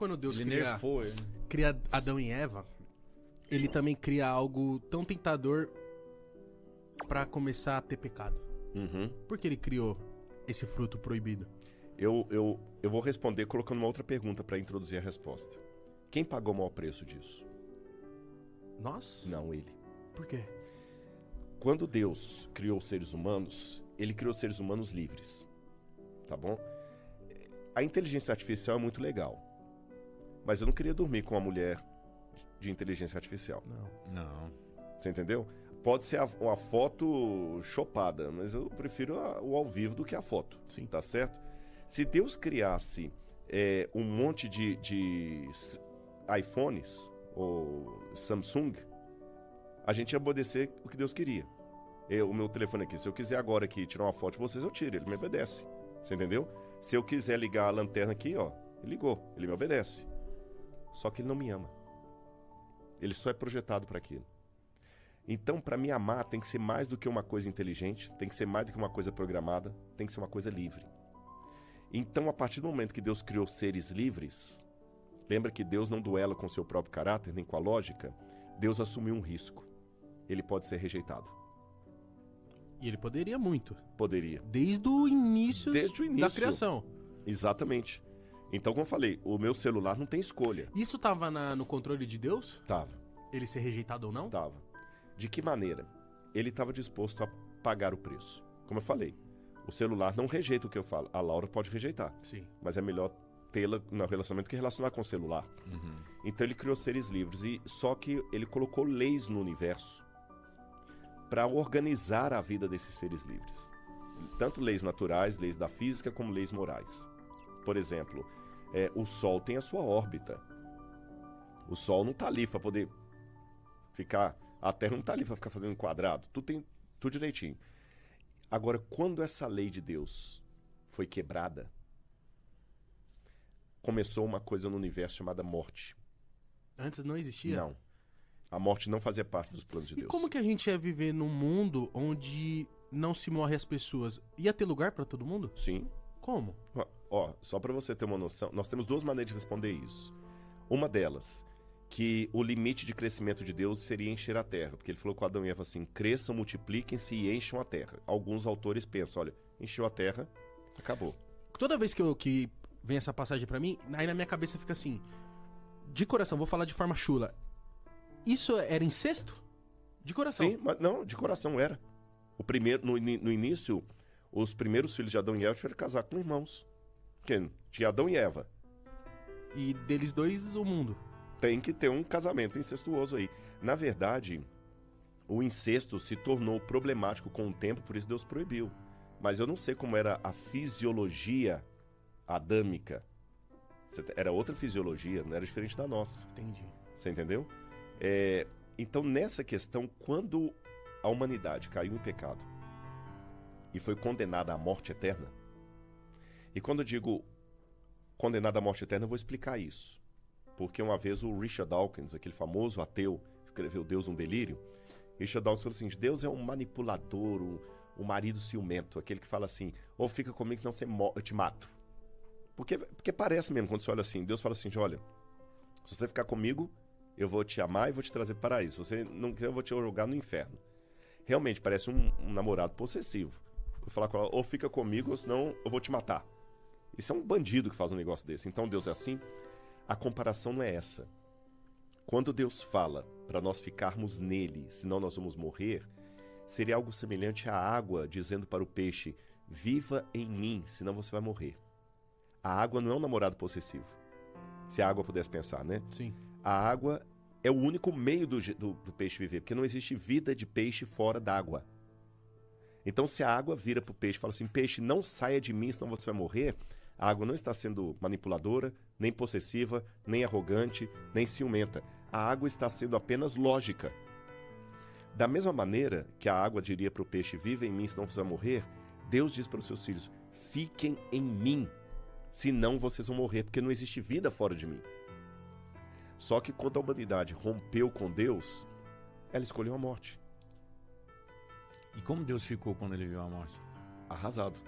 quando Deus Ele nerfou ele. cria Adão e Eva, ele também cria algo tão tentador pra começar a ter pecado? Uhum. Por que ele criou esse fruto proibido? Eu vou responder colocando uma outra pergunta para introduzir a resposta. Quem pagou o maior preço disso? Nós? Não, ele. Por quê? Quando Deus criou os seres humanos, ele criou os seres humanos livres. Tá bom? A inteligência artificial é muito legal. Mas eu não queria dormir com uma mulher de inteligência artificial. Não. Você entendeu? Pode ser uma foto chopada, mas eu prefiro o ao vivo do que a foto. Sim. Tá certo? Se Deus criasse um monte de iPhones ou Samsung, a gente ia obedecer o que Deus queria. O meu telefone aqui, se eu quiser agora aqui tirar uma foto de vocês, eu tiro, ele me obedece. Você entendeu? Se eu quiser ligar a lanterna aqui, ó, ele ligou, ele me obedece. Só que ele não me ama. Ele só é projetado para aquilo. Então, para me amar, tem que ser mais do que uma coisa inteligente, tem que ser mais do que uma coisa programada, tem que ser uma coisa livre. Então, a partir do momento que Deus criou seres livres, lembra que Deus não duela com seu próprio caráter, nem com a lógica, Deus assumiu um risco. Ele pode ser rejeitado. E ele poderia muito. Poderia. Desde o início, Desde o início. da criação. Exatamente. Então, como eu falei, o meu celular não tem escolha. Isso tava no controle de Deus? Tava. Ele ser rejeitado ou não? Tava. De que maneira? Ele estava disposto a pagar o preço. Como eu falei, o celular não rejeita o que eu falo. A Laura pode rejeitar. Sim. Mas é melhor tê-la no relacionamento que relacionar com o celular. Então ele criou seres livres. Só que ele colocou leis no universo para organizar a vida desses seres livres. Tanto leis naturais, leis da física, como leis morais. Por exemplo, o Sol tem a sua órbita. O Sol não está ali para poder ficar... A Terra não está ali para ficar fazendo quadrado. Tudo direitinho. Agora, quando essa lei de Deus foi quebrada, começou uma coisa no universo chamada morte. Antes não existia? Não. A morte não fazia parte dos planos de E Deus. como que a gente ia viver num mundo onde não se morre as pessoas? Ia ter lugar pra todo mundo? Sim. Como? Ó, só para você ter uma noção, nós temos duas maneiras de responder isso. Uma delas, que o limite de crescimento de Deus seria encher a terra, porque ele falou com Adão e Eva assim, cresçam, multipliquem-se e encham a terra. Alguns autores pensam, olha, encheu a terra, acabou. Toda vez que vem essa passagem pra mim, aí na minha cabeça fica assim, de coração, vou falar de forma chula, isso era incesto? De coração. Sim, mas não, de coração era. O primeiro, no início, os primeiros filhos de Adão e Eva tiveram que casar com irmãos. Porque tinha Adão e Eva. E deles dois, o mundo. Tem que ter um casamento incestuoso aí. Na verdade, o incesto se tornou problemático com o tempo, por isso Deus proibiu. Mas eu não sei como era a fisiologia adâmica. Era outra fisiologia, não era diferente da nossa. Entendi. Você entendeu? Então, nessa questão, quando a humanidade caiu em pecado e foi condenada à morte eterna, e quando eu digo condenada à morte eterna, eu vou explicar isso. Porque uma vez o Richard Dawkins, aquele famoso ateu, escreveu Deus um Delírio, Richard Dawkins falou assim, Deus é um manipulador, um marido ciumento, aquele que fala assim, ou fica comigo que não eu te mato. Porque parece mesmo, quando você olha assim, Deus fala assim, olha, se você ficar comigo, eu vou te amar e vou te trazer para o paraíso. Se você não quer, eu vou te jogar no inferno. Realmente, parece um namorado possessivo. Vou falar com ela, ou fica comigo, ou senão eu vou te matar. Isso é um bandido que faz um negócio desse. Então Deus é assim. A comparação não é essa. Quando Deus fala para nós ficarmos nele, senão nós vamos morrer, seria algo semelhante à água dizendo para o peixe, viva em mim, senão você vai morrer. A água não é um namorado possessivo. Se a água pudesse pensar, né? Sim. A água é o único meio do peixe viver, porque não existe vida de peixe fora d'água. Então, se a água vira para o peixe e fala assim, peixe, não saia de mim, senão você vai morrer, a água não está sendo manipuladora, nem possessiva, nem arrogante, nem ciumenta. A água está sendo apenas lógica. Da mesma maneira que a água diria para o peixe, viva em mim, senão você vai morrer, Deus diz para os seus filhos, fiquem em mim, senão vocês vão morrer, porque não existe vida fora de mim. Só que quando a humanidade rompeu com Deus, ela escolheu a morte. E como Deus ficou quando ele viu a morte? Arrasado.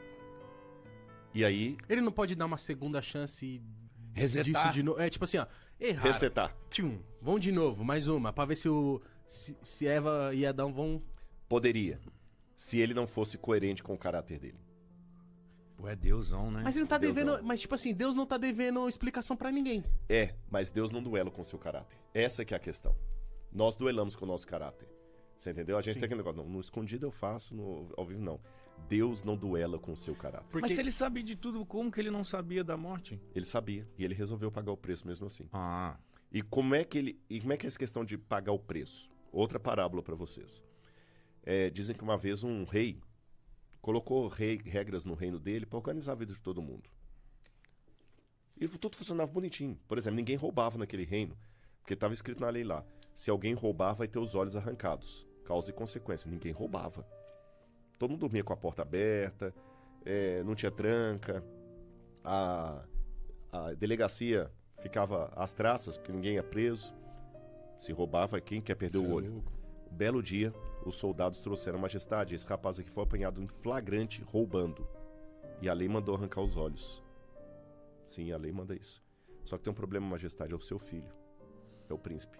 E aí... Ele não pode dar uma segunda chance Resetar. disso de novo. É tipo assim, ó. Erraram. Resetar. Tchum, vão de novo, mais uma, pra ver se Eva e Adão vão... Poderia. Se ele não fosse coerente com o caráter dele. Pô, é Deusão, né? Mas ele não tá Deusão. devendo... Mas tipo assim, Deus não tá devendo explicação pra ninguém. Mas Deus não duela com o seu caráter. Essa que é a questão. Nós duelamos com o nosso caráter. Você entendeu? A gente tem aquele negócio, não, no escondido eu faço, ao vivo não. Deus não duela com o seu caráter. Porque... Mas se ele sabe de tudo, como que ele não sabia da morte? Ele sabia, e ele resolveu pagar o preço mesmo assim. Ah, E como é que é essa questão de pagar o preço? Outra parábola para vocês. Dizem que uma vez um rei colocou regras no reino dele para organizar a vida de todo mundo. E tudo funcionava bonitinho. Por exemplo, ninguém roubava naquele reino, porque estava escrito na lei lá: se alguém roubar, vai ter os olhos arrancados. Causa e consequência. Ninguém roubava. Todo mundo dormia com a porta aberta, não tinha tranca, a delegacia ficava às traças, porque ninguém ia preso. Se roubava, quem quer perder o olho? Um belo dia, os soldados trouxeram: majestade, esse rapaz aqui foi apanhado em flagrante roubando. E a lei mandou arrancar os olhos. Sim, a lei manda isso. Só que tem um problema, majestade, é o seu filho. É o príncipe.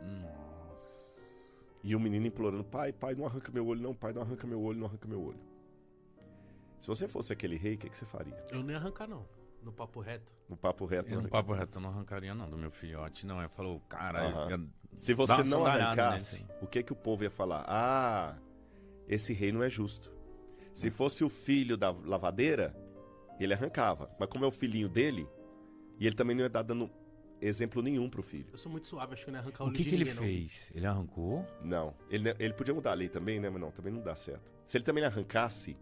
nossa. E o menino implorando: pai, não arranca meu olho, não, pai, não arranca meu olho, não arranca meu olho. Se você fosse aquele rei, o que você faria? Eu não ia arrancar, não. No papo reto. No papo reto. Eu no papo reto eu não arrancaria não do meu filhote, não. Ele falou, caralho. Aham. ia Se dar você uma não sandáliada arrancasse, nele, o que o povo ia falar? Ah, esse rei não é justo. Se fosse o filho da lavadeira, ele arrancava. Mas como é o filhinho dele, e ele também não ia dar dando exemplo nenhum pro filho. Eu sou muito suave, acho que eu não ia arrancar o O olho que de que ele ninguém, não. fez? Ele arrancou? Não. Ele podia mudar a lei também, né? Mas não, também não dá certo. Se ele também arrancasse,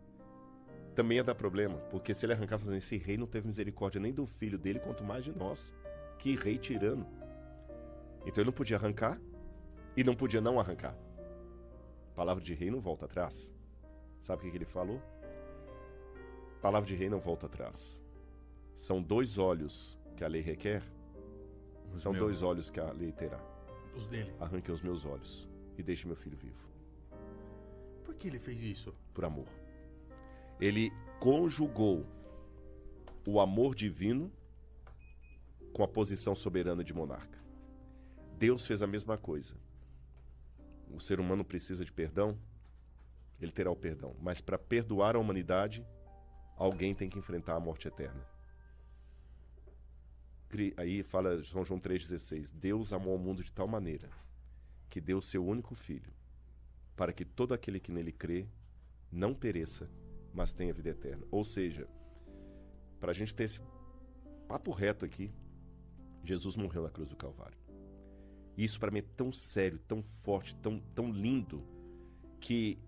também ia dar problema. Porque se ele arrancar, fazendo esse rei não teve misericórdia nem do filho dele, quanto mais de nós. Que rei tirano. Então ele não podia arrancar e não podia não arrancar. Palavra de rei não volta atrás. Sabe o que ele falou? Palavra de rei não volta atrás. São 2 olhos que a lei requer. São 2 olhos que a lei terá. Os dele. Arranque os meus olhos e deixe meu filho vivo. Por que ele fez isso? Por amor. Ele conjugou o amor divino com a posição soberana de monarca. Deus fez a mesma coisa. O ser humano precisa de perdão, ele terá o perdão. Mas para perdoar a humanidade, alguém tem que enfrentar a morte eterna. Aí fala São João 3,16: Deus amou o mundo de tal maneira que deu seu único filho, para que todo aquele que nele crê não pereça, mas tenha vida eterna. Ou seja, para a gente ter esse papo reto aqui, Jesus morreu na cruz do Calvário. Isso para mim é tão sério, tão forte, tão lindo, que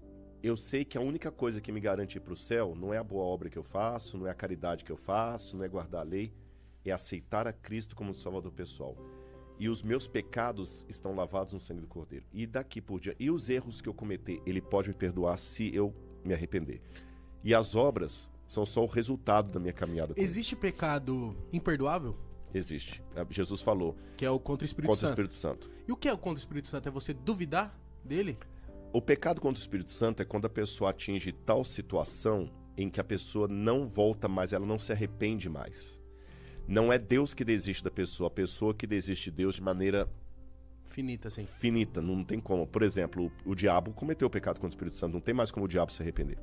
eu sei que a única coisa que me garante ir para o céu não é a boa obra que eu faço, não é a caridade que eu faço, não é guardar a lei, é aceitar a Cristo como Salvador pessoal. E os meus pecados estão lavados no sangue do Cordeiro. E daqui por diante, e os erros que eu cometer, Ele pode me perdoar se eu me arrepender. E as obras são só o resultado da minha caminhada com Ele. Existe pecado imperdoável? Existe. Jesus falou Que é o contra o Espírito contra o Santo. Espírito Santo. E o que é o contra o Espírito Santo? É você duvidar dele? O pecado contra o Espírito Santo é quando a pessoa atinge tal situação em que a pessoa não volta mais, ela não se arrepende mais. Não é Deus que desiste da pessoa, a pessoa que desiste de Deus de maneira Finita, assim. finita, não tem como. Por exemplo, o diabo cometeu o pecado contra o Espírito Santo, não tem mais como o diabo se arrepender.